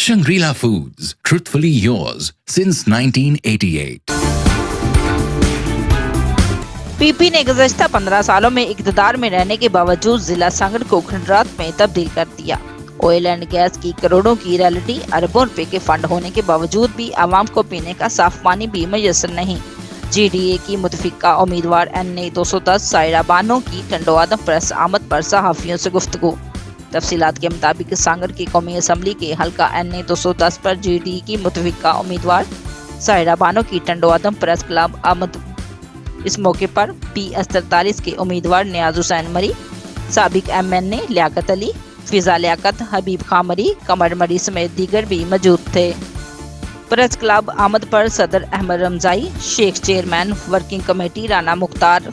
Shangri-La Foods, truthfully yours since 1988. PP ने गुज़श्ता 15 सालों में इक़्तिदार में रहने के बावजूद जिला सांगड़ को खंडरात में तब्दील कर दिया। ऑयल एंड गैस की करोड़ों की रॉयल्टी, अरबों रुपए के फंड होने के बावजूद भी आवाम को पीने का साफ पानी भी मैसर नहीं। GDA की मुतफिका उम्मीदवार NA 210 सायरा बानो की टंडोआदम प्रेस आमद पर सहाफ़ियों से गुफ्तगू। तफसीलात के मुताबिक सांगड़ की कौमी असम्बली के हल्का NA 210 पर GDA की मुतफिका उम्मीदवार सायरा बानो की टंडोआदम प्रेस क्लब आमद। इस मौके पर PS 43 के उम्मीदवार नियाज हुसैन मरी, साबिक MNA लियाकत अली, फिजा लियाकत, हबीब खां मरी, कमर मरी समेत दीगर भी मौजूद थे। प्रेस क्लब आमद पर सदर Ahmad Ramzai, Sheikh chairman working committee Rana Mukhtar,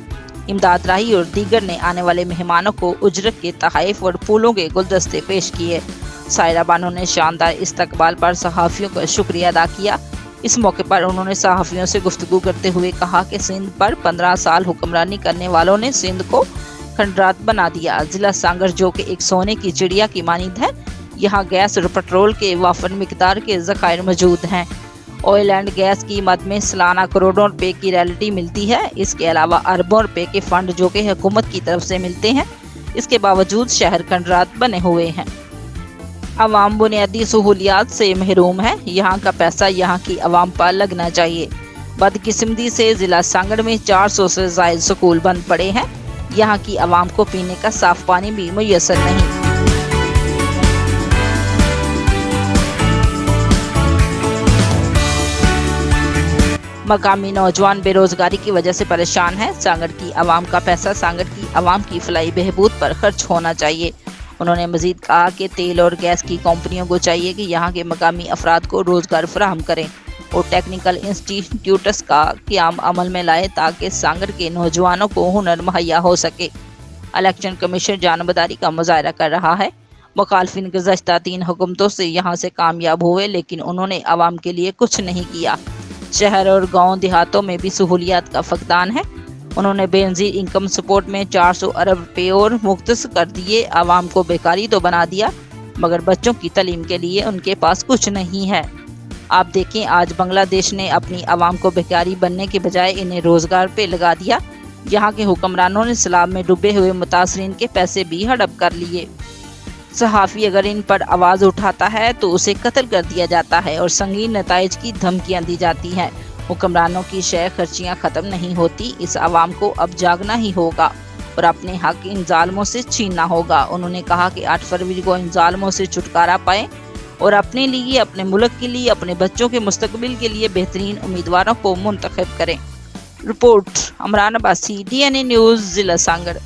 Imdad Rahi और दीगर ने आने वाले मेहमानों को उजरत के तोहफे और फूलों के गुलदस्ते पेश किए। सायरा बानो ने शानदार इस्तकबाल पर सहाफ़ियों का शुक्रिया अदा किया। इस मौके पर उन्होंने सहाफ़ियों से गुफ्तगू करते हुए कहा कि सिंध पर 15 साल हुक्मरानी करने वालों ने सिंध को खंडरात बना दिया। जिला सांगड़ जो कि एक सोने की चिड़िया की मानिंद है, यहाँ गैस और पेट्रोल के वाफर मिकदार के ज़खायर मौजूद हैं। ऑयल एंड गैस की मद में सालाना करोड़ों रुपए की रॉयल्टी मिलती है। इसके अलावा अरबों रुपए के फंड जो कि हुकूमत की तरफ से मिलते हैं। इसके बावजूद शहर खंडरात बने हुए हैं। अवाम बुनियादी सहूलियात से महरूम है। यहाँ का पैसा यहाँ की अवाम पर लगना चाहिए। बदकिस्मती से जिला सांगड़ में 400 से ज़ायद स्कूल बंद पड़े हैं। यहाँ की अवाम को पीने का साफ पानी भी मैसर नहीं। मकामी नौजवान बेरोजगारी की वजह से परेशान है। सांगड़ की अवाम का पैसा सांगड़ की अवाम की फलाई बहबूद पर खर्च होना चाहिए। उन्होंने मजीद कहा कि तेल और गैस की कंपनियों को चाहिए कि यहाँ के मकामी अफराद को रोजगार फराहम करें और टेक्निकल इंस्टीट्यूट्स का क़याम अमल में लाए ताकि सांगड़ के नौजवानों को हुनर मुहैया हो सके। इलेक्शन कमीशन जानबदारी का मुजाहरा कर रहा है। मुखालफिन गुज़श्ता 3 हुकूमतों से यहाँ से कामयाब हुए, लेकिन उन्होंने अवाम के लिए कुछ नहीं किया। शहर और गाँव देहातों में भी सहूलियात का फकदान है। उन्होंने बेनज़ीर इनकम सपोर्ट में 400 अरब रुपये और मुख्तस कर दिए। आवाम को बेकारी तो बना दिया, मगर बच्चों की तालीम के लिए उनके पास कुछ नहीं है। आप देखें, आज बांग्लादेश ने अपनी आवाम को बेकारी बनने के बजाय इन्हें रोज़गार पे लगा दिया। यहाँ के हुक्मरानों ने सैलाब में डूबे हुए मुतासरीन के पैसे भी हड़प कर लिए। सहाफ़ी अगर इन पर आवाज़ उठाता है तो उसे कत्ल कर दिया जाता है और संगीन नताइज की धमकियाँ दी जाती हैं। हुक्मरानों की शय खर्चियाँ ख़त्म नहीं होती। इस आवाम को अब जागना ही होगा और अपने हक इन जालमों से छीनना होगा। उन्होंने कहा कि 8 फरवरी को इन जालमों से छुटकारा पाएं और अपने लिए, अपने मुल्क के लिए, अपने बच्चों के मुस्तकबिल के लिए बेहतरीन उम्मीदवारों को मुंतखब करें। Report Amran Abbasi, DNA news, जिला सांगड़।